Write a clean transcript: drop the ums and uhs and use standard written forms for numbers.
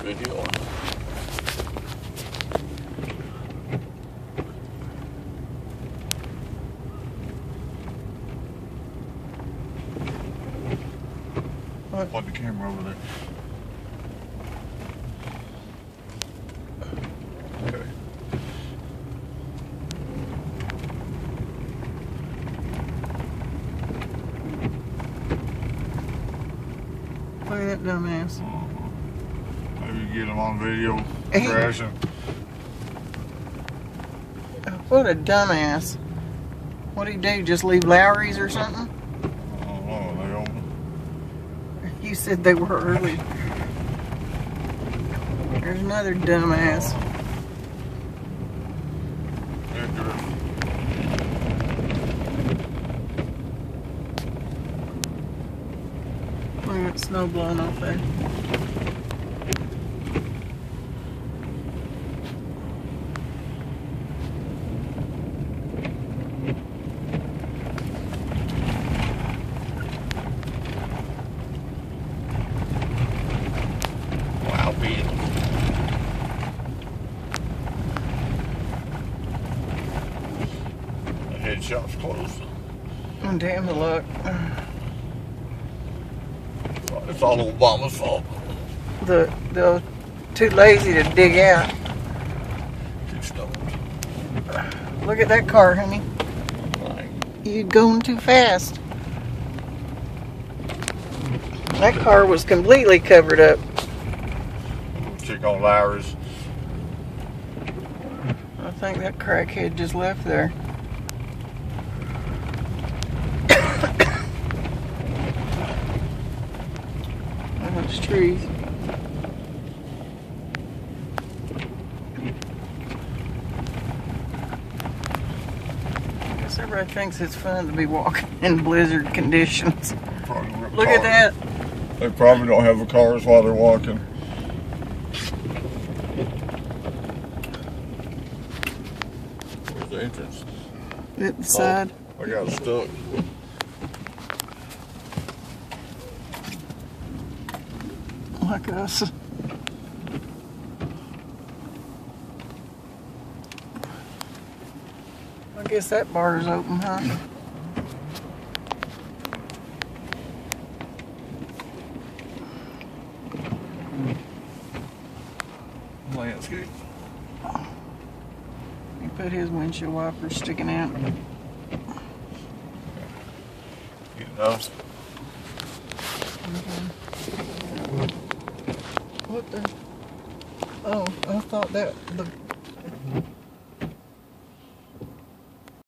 Video. What? The camera over there. Okay. Look at that dumbass. Maybe get him on video crashing. What a dumbass. What'd he do? Just leave Lowry's or something? I don't know. They open. You said they were early. There's another dumbass. Look at that snow blowing off there. Wow, beat. The headshot's close. Oh, damn the luck. It's all Obama's fault. They're too lazy to dig out. Too stoned. Look at that car, honey. Right. You're going too fast. That car was completely covered up. Check on Lowry's. I think that crackhead just left there. Those trees. I guess everybody thinks it's fun to be walking in blizzard conditions. Look at that. They probably don't have the cars while they're walking. Where's the entrance? At the side. I got stuck. Like us. I guess that bar is open, huh? Landscape. He put his windshield wipers sticking out. You know. What the? Oh, I thought that the